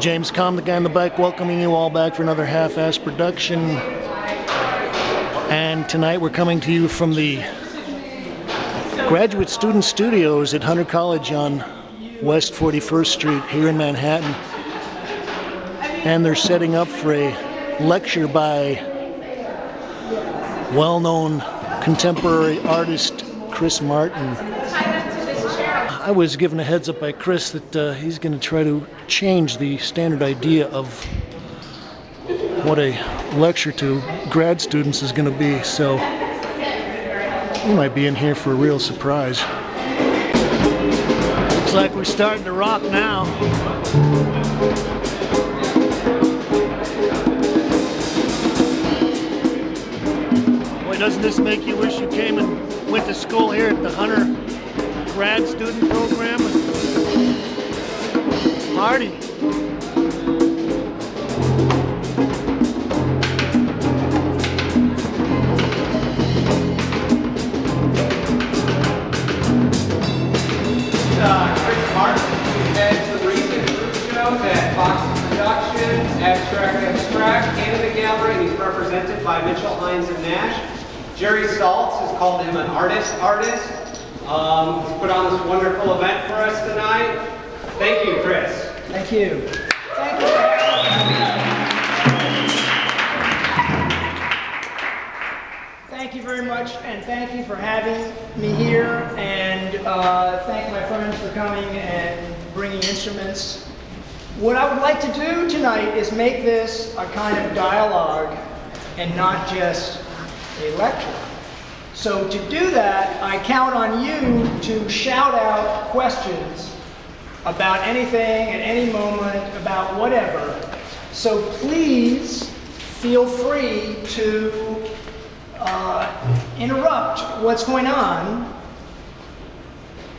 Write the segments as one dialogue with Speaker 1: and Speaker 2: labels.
Speaker 1: James Kalm, the guy on the bike, welcoming you all back for another half-ass production. And tonight we're coming to you from the Graduate Student Studios at Hunter College on West 41st Street here in Manhattan. And they're setting up for a lecture by well-known contemporary artist Chris Martin. I was given a heads up by Chris that he's going to try to change the standard idea of what a lecture to grad students is going to be, so we might be in here for a real surprise. Looks like we're starting to rock now. Boy, doesn't this make you wish you came and went to school here at the Hunter grad student program? Party.
Speaker 2: Chris Martin, who heads the recent group shows at Fox Productions, Abstract, Canada Gallery, and he's represented by Mitchell, Hines, and Nash. Jerry Saltz has called him an artist. He's put on this wonderful event for us tonight. Thank you, Chris.
Speaker 3: Thank you. Thank you. Thank you very much, and thank you for having me here, and thank my friends for coming and bringing instruments. What I would like to do tonight is make this a kind of dialogue and not just a lecture. So to do that, I count on you to shout out questions about anything at any moment, about whatever. So please feel free to interrupt what's going on.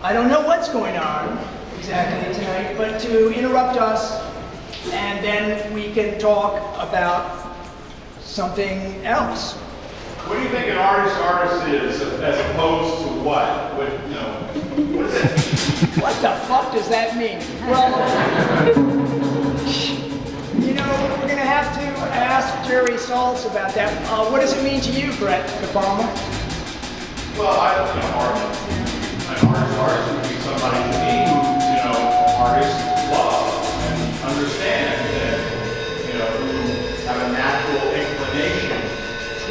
Speaker 3: I don't know what's going on exactly tonight, but to interrupt us, and then we can talk about something else.
Speaker 4: What do you think an artist is, as opposed to what? What does that mean?
Speaker 3: What the fuck does that mean? Well, you know, we're going to have to ask Jerry Saltz about that. What does it mean to you, Brett Obama?
Speaker 4: Well, an artist would be somebody to me who, artists love and understand, and, who have a natural inclination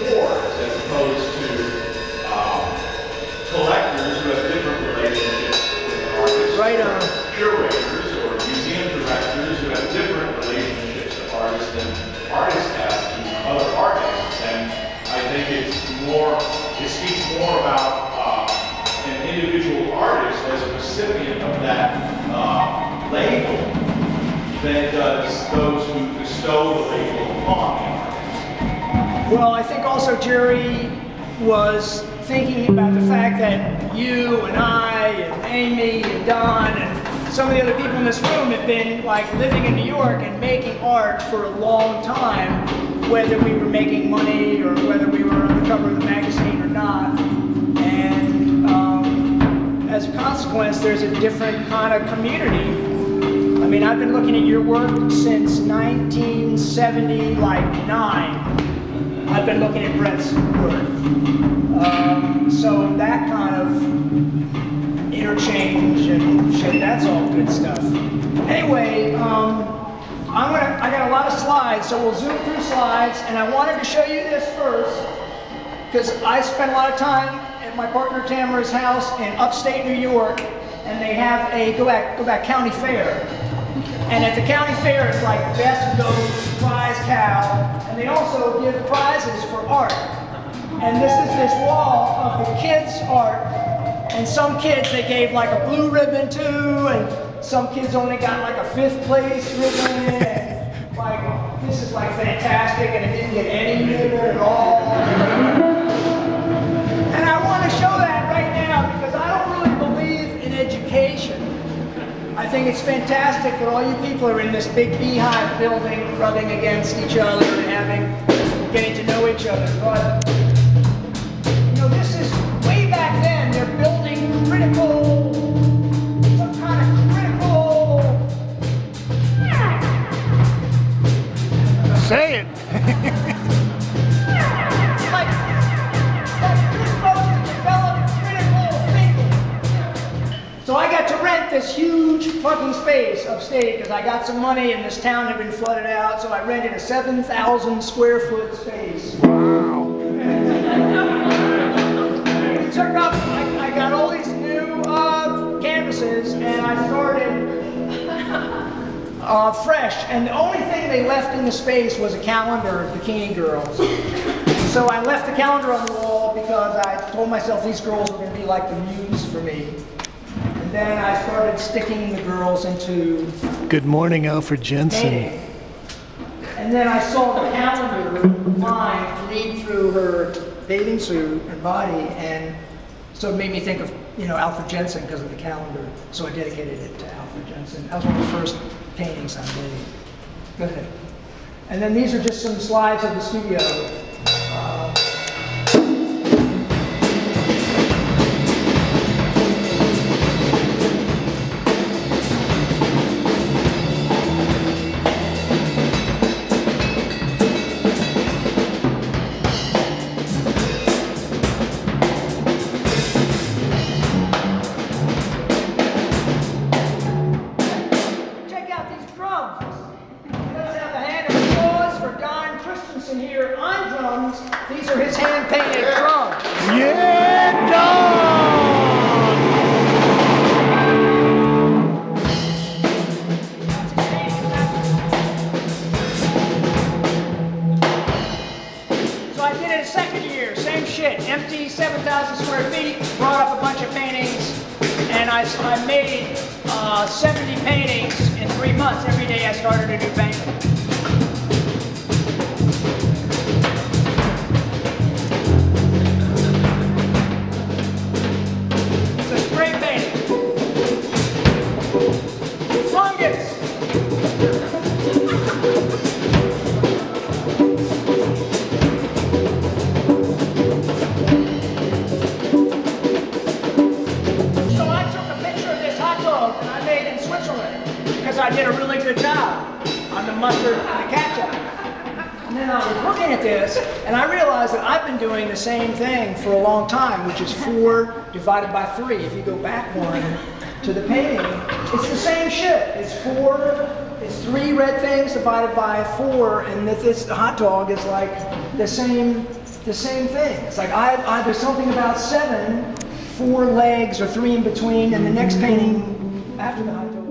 Speaker 4: towards, as opposed to collectors who have different relationships with artists.
Speaker 3: Right on.
Speaker 4: Curators or museum directors who have different relationships to artists than artists have to other artists. And I think it speaks more about an individual artist as a recipient of that label than it does those who bestow the label upon the artist.
Speaker 3: Well, I think also Jerry was thinking about the fact that you and I and Amy and Don and some of the other people in this room have been like living in New York and making art for a long time, whether we were making money or whether we were on the cover of the magazine or not. And as a consequence, there's a different kind of community. I mean, I've been looking at your work since 1979. I've been looking at Brett's work. So that kind of interchange and shit, that's all good stuff. Anyway, I got a lot of slides, so we'll zoom through slides, and I wanted to show you this first, because I spent a lot of time at my partner Tamara's house in upstate New York, and they have a go back county fair. And at the county fair, it's like best goat, prize cow, and they also give prizes for art. And this is this wall of the kids' art, and some kids they gave like a blue ribbon to, and some kids only got like a 5th place ribbon, and like, this is like fantastic, and it didn't get any ribbon at all. And I want to show that right now, because I don't really believe in education. I think it's fantastic that all you people are in this big beehive building, rubbing against each other and getting to know each other. But this is way back then. They're building some kind of critical this huge fucking space upstate because I got some money and this town had been flooded out, so I rented a 7,000 square foot space. Wow. It took up, I got all these new canvases and I started fresh, and the only thing they left in the space was a calendar of bikini girls. So I left the calendar on the wall because I told myself these girls were going to be like the muse for me. And then I started sticking the girls into
Speaker 1: Good morning, Alfred Jensen.
Speaker 3: painting. And then I saw the calendar line lead through her bathing suit and body, and so it made me think of, you know, Alfred Jensen because of the calendar. So I dedicated it to Alfred Jensen. That was one of the first paintings I made. Go ahead. And then these are just some slides of the studio. Here on drums, these are his hand-painted drums.
Speaker 1: Yeah, dog!
Speaker 3: So I did it a second year, same shit, empty 7,000 square feet, brought up a bunch of paintings, and I made 70 paintings in 3 months. Every day I started a new painting. I did a really good job on the mustard and the ketchup. And then I was looking at this, and I realized that I've been doing the same thing for a long time, which is 4 divided by 3. If you go back one to the painting, it's the same shit. It's 3 red things divided by 4, and this hot dog is like the same thing. It's like there's something about 7, 4 legs or 3 in between, and the next painting after the hot dog